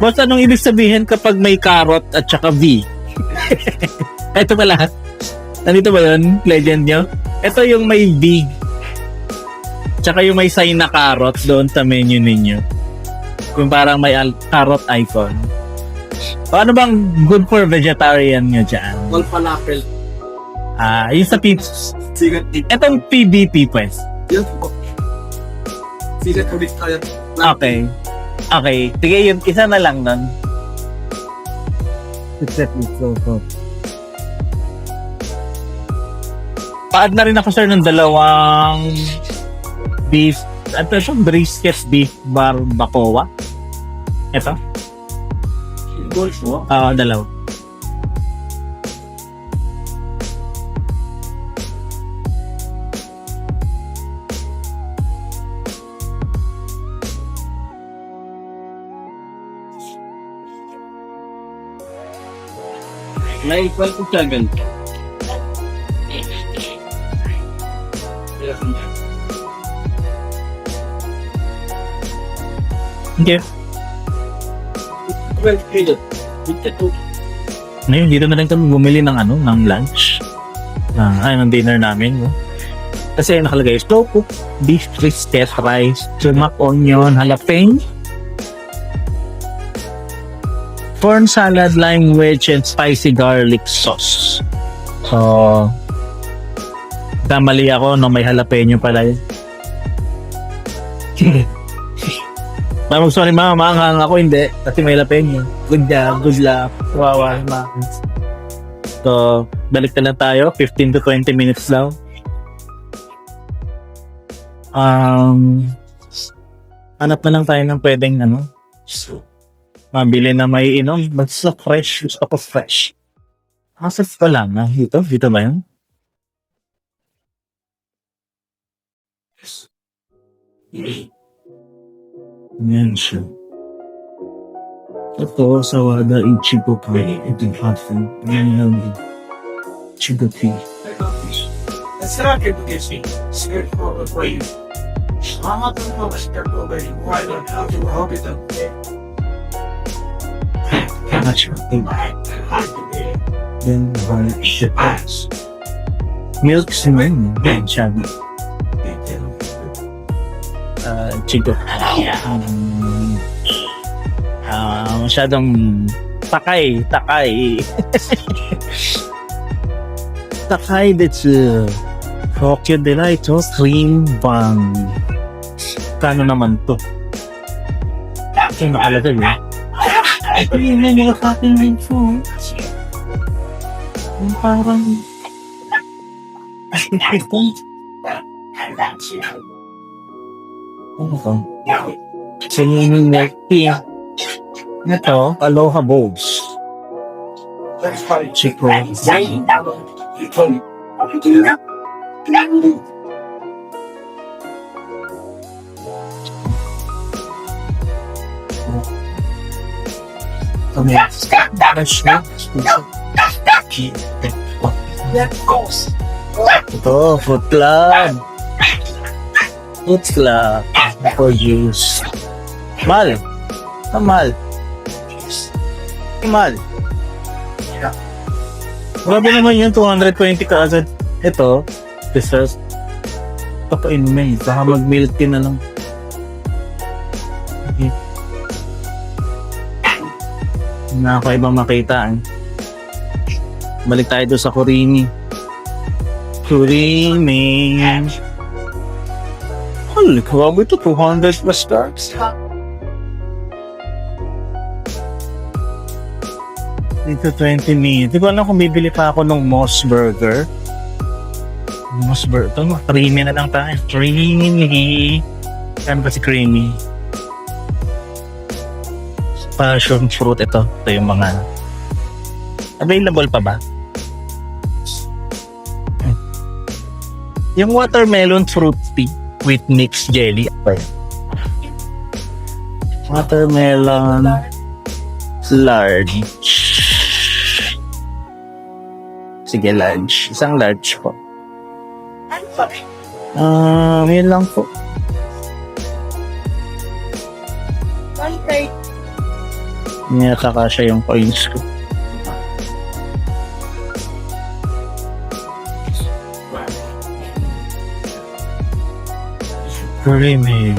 Boss, anong ibig sabihin kapag may carrot at saka V? Ito pala. Nandito ba yun? Legend nyo? Ito yung may V. Tsaka yung may sign na carrot doon sa menu ninyo. Yung parang may carrot icon. O ano bang good for vegetarian nyo dyan? Wal falafel. Yung sa pizza. Sigat dito. Itong PBP pues. Yan po. Sigat ulit tayo. Okay. Okay. Sige, yun. Isa na lang nun. Pa-add na rin ako sir ng dalawang beef. Ito yung brisket beef barbacoa. Ito. Gold mo? Dalawa. May 12-7. Okay. 12 kilo. 52. Ngayon, dito na lang kami bumili ng ng lunch. Ng dinner namin. No? Kasi nakalagay, slow cook, beef brisket, rice, sumac, onion, jalapeno, corn salad, lime wedge, and spicy garlic sauce. So, damali ako no may jalapeno pala yun. Sorry mama, maanghang ako hindi. Kasi may jalapeno. Good job, good luck. Wawa naman. So, balik na lang tayo. 15 to 20 minutes daw. Hanap na lang tayo ng pwedeng mabili na may inom. Basta fresh. Gusto ko fresh. Asap pa lang. Dito ba yun? Yan siya. Ito, Sawada Ichigo Cafe. Ito yung hot food. Yan yung Ichigo tea. Sarap yung kasi. Scared for the way. Mama to know scared for the way. Why don't how to help it up? Not sure. I Chicken shipments. Milk cement. Siya. Chico. Masyadong takay. Takay desu. Tokyo Delight Cream Bun. Kano naman to? Ito yung nakalagay eh. Ito yung menu sa ating info. Yung parang... Ano to? Singing milk tea. Ito, Aloha Bowls. Chico. Ito, Food Club. Food Club. For juice. Mal. Mal. Mal. Grabe naman yun, 220 ka agad. Ito, dessert. Papain mo eh. Baka mag-milk tea na lang. Okay. Nakakaibang makita eh. Balik tayo doon sa Kurimi. Kurimi. Holy grabe ito, 200 plus stars. Dito 20 minutes. Di ko alam kung bibili pa ako ng Moss Burger. Moss Burger. Ito, creamy na lang tayo. Creamy. Saan ba si creamy? Passion fruit ito. Ito yung mga... Available pa ba? Yung watermelon fruit tea with mixed jelly. Watermelon large. Sige, large. Isang large po. Yun lang po. Hindi nakakasya yung coins ko. Creamy.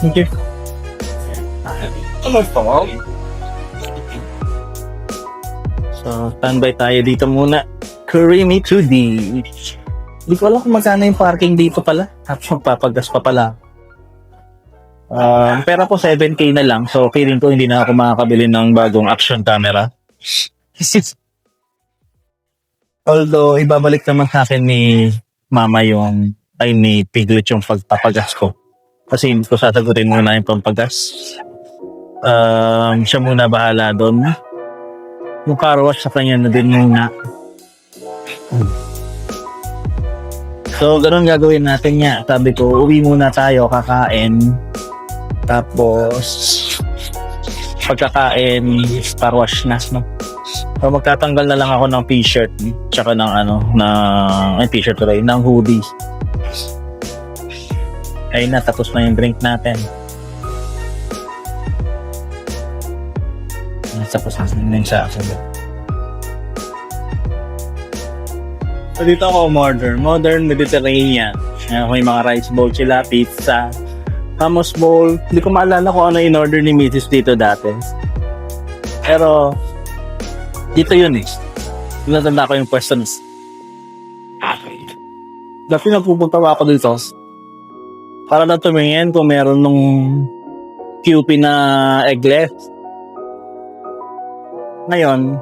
Thank you. So, standby tayo dito muna. Creamy 2D. Hindi ko alam kung magkano yung parking dito pala. Tapos magpapagas pa pala. Pera po 7K na lang. So, feeling ko hindi na ako makakabili ng bagong action camera. Although, ibabalik naman sa akin ni Mama yung ni Piglet yung pagpapagas ko. Kasi hindi ko sasagutin muna yung pampagas. Siya muna bahala doon. Yung car wash sa kanya na din muna. So, ganun gagawin natin niya. Sabi ko, uwi muna tayo, kakain. Tapos, pagkakain, car wash na. No? So, magtatanggal na lang ako ng t-shirt. Tsaka ng t-shirt ko rin, ng hoodie. Ayun na, tapos na yung drink natin. Tapos na yung sa akin. So, dito ako Modern Mediterranean. May mga rice bowl sila, pizza, hummus bowl. Hindi ko maalala kung ano in-order ni Mrs. dito dati. Pero, dito yun eh. Natanda ko yung pwesto na. Dati nagpupunta ako dito. Para na tumingin kung meron nung QP na eggless. Ngayon,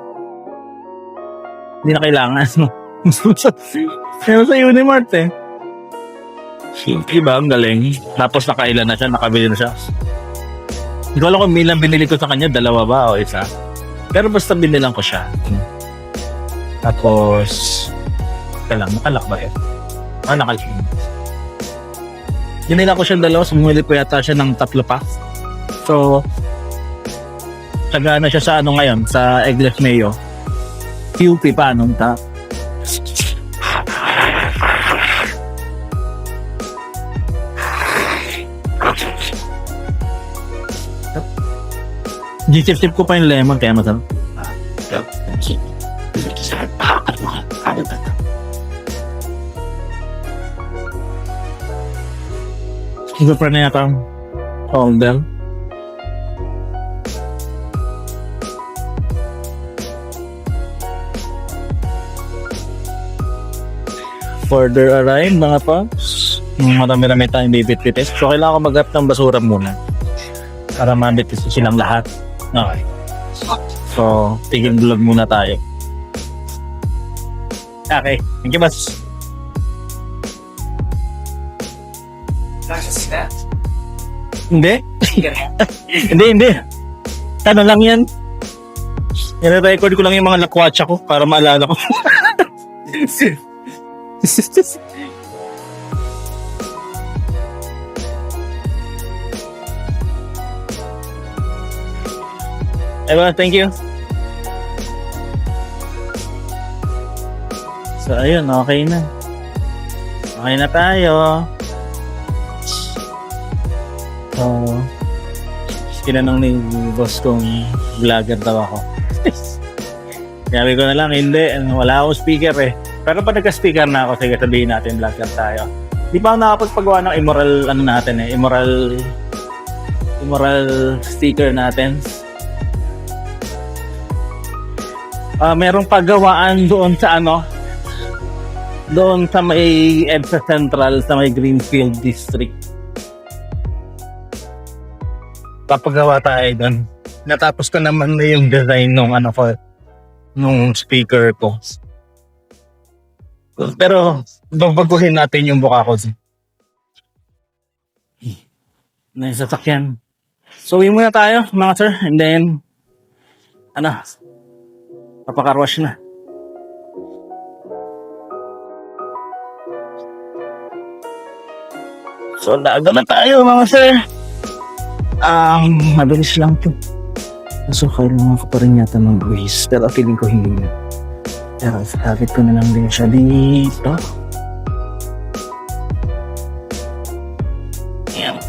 hindi na kailangan. Meron sa Unimart eh. Diba? Ang galing. Tapos nakailan na siya, nakabili na siya. Hindi ko alam kung ilang binili ko sa kanya, 2 ba o 1. Pero basta binilang ko siya. Tapos, nakalak ba eh? Nakalak. Dinila ko siya dalawa, sumuli po yata siya ng 3 pa. So, sagana siya sa ano ngayon, sa eggless mayo. QP pa nung ta. Gisip-sip ko pa yung lemon kaya masarap. Iba pa na yata ang holder. Further arrive mga paps. Marami-rami tayong bibit-bitis. So kailangan ko mag-up ng basura muna para mabitis silang lahat. Okay. So, tigil vlog muna tayo. Okay. Thank you, boss. That's a snap. Hindi. hindi. Ano lang yan? I-record ko lang yung mga lakwatsa ko para maalala ko. Everyone, thank you. So, ayun, okay na. Okay na tayo. So, tinanong ni boss kong vlogger daw ako. Sabi ko na lang, hindi, wala akong speaker eh. Pero pag nagka-speaker na ako, sige sabihin natin vlogger tayo. Di pa ako nakapagpagawa ng immoral, ano natin eh, immoral sticker natin. Merong paggawaan doon sa ano, doon sa may EDSA Central, sa may Greenfield District. Papagawa tayo doon. Natapos ko naman na yung design nung ano ko, nung speaker ko. Pero babaguhin natin yung mukha ko. Na yung sasakyan. So, uwi muna tayo, mga sir. And then, ano, papakarwash na. So, naaga na tayo, mga sir. Mabilis lang to. So, kailangan ko pa rin yata mag-waste. Pero feeling ko hindi na. Pero, sabit ko na lang din siya dito. Ayan.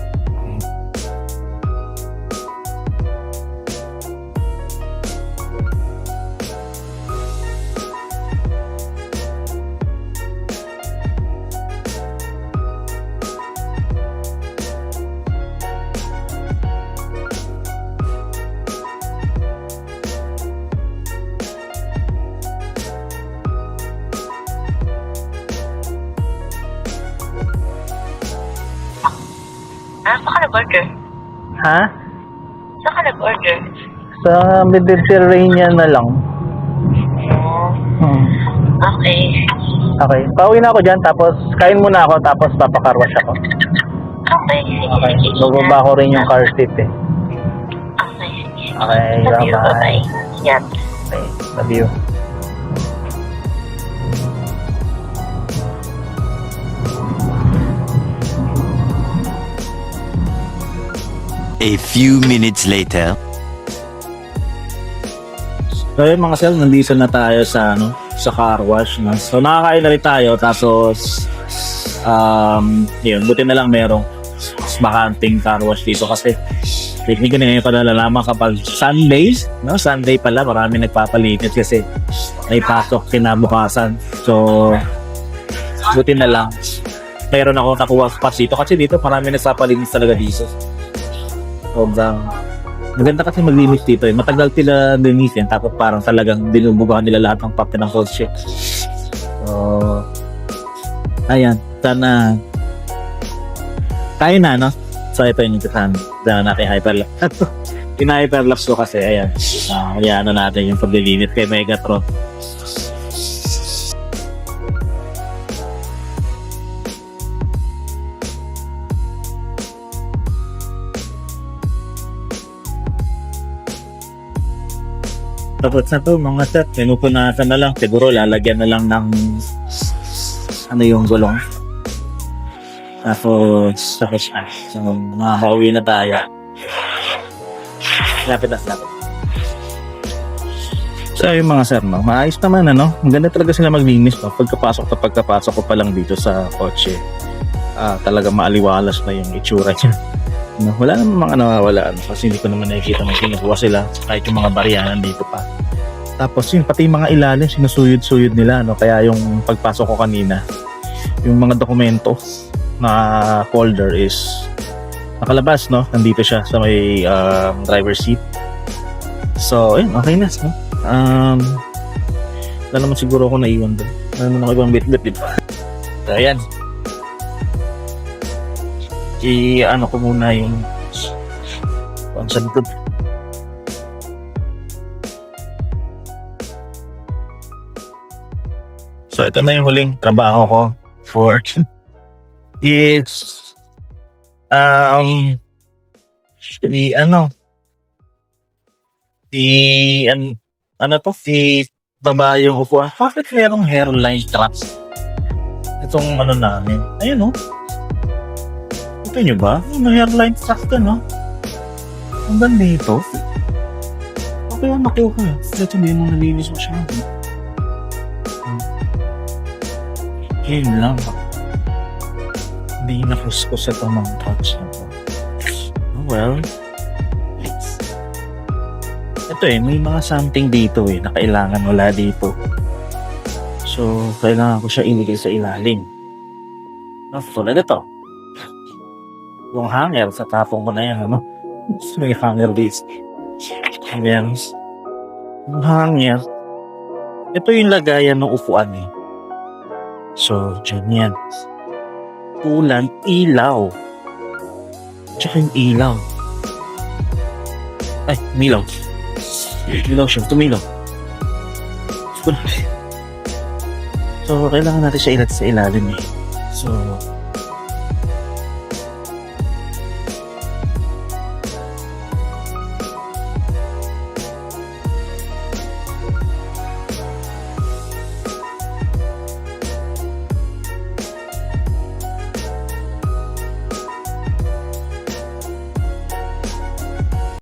Saan ka nag-order? Ha? Saan ka nag-order? Sa Mediterranean na lang. Okay. Okay. Pauwi na ako dyan, tapos kain muna ako, tapos papakarwash ako. Okay, sige. Okay. sige. Bababa ko rin yung car seat eh. Okay, sige. Okay, Love you, bye-bye. bye-bye. Yan. Okay, love you. A few minutes later. So yun mga sel, nandito na tayo sa ano, sa car wash. No? So nakakain na rin tayo, tapos yun, buti na lang merong bakanting car wash dito kasi technique na ngayon ko nalalaman kapag Sundays, no? Sunday pala, marami nagpapalinis kasi may pasok kinabukasan. So buti na lang meron ako nakuha spots dito kasi dito marami nagpapalinis talaga dito. Sobrang maganda kasi maglinis dito eh. Matagal sila linisin tapos parang talagang dinubugahan nila lahat ng parte ng kotse. So, ayan. Sana tayo na, no? So, ito yung kasama. Dala natin hyperlapse. Pina-hyperlapse ko kasi, ayan. Ayan na natin yung paglilinis kay Megatron. Tapos na to mga sir, pinupunasan na lang. Siguro lalagyan na lang ng ano yung gulong. Tapos, so, makakauwi na tayo. Lapit na. So yung mga sir, no, maayos naman ano. Maganda talaga sila maglinis, no. Pagkapasok ko pa lang dito sa kotse, talaga maaliwalas na yung itsura niya. No, wala naman mga nawawala, ano, kasi hindi ko naman nakikita may ginagawa sila kahit yung mga baryanan dito pa. Tapos yun, pati yung mga ilalim, sinusuyod-suyod nila, no. Kaya yung pagpasok ko kanina, yung mga dokumento na folder is nakalabas, no. Nandito siya sa may driver seat. So, ayun, okay na, no. Wala naman siguro ako naiwan doon. Wala naman ako ibang bit-bit, di ba? So, ayan. I-ano ko muna yung sa likod. So, ito na yung huling trabaho ko for it's baba yung upuan. Bakit merong hairline traps? Itong ano namin. Ayun, oh. Ito nyo ba? May hairline traps ka, no? Ang ganda ito. Okay, nakuha. Ito hindi mo nalinis masyado. Yun lang. Hindi nakuskus ito ng touch na to. Oh, well. Ito may mga something dito na kailangan wala dito. So, kailangan ko siya ilagay sa ilalim. No, tulad ito. Yung hanger, sa tapong ko na yan, ano? May hanger dito. Ayan. Yung hanger, ito yung lagayan ng upuan So, dyan yan. Ulan, ilaw. Tsaka yung ilaw. Ay, milaw. Milaw siya, tumilaw. So, kailangan natin siya ilagay sa ilalim So,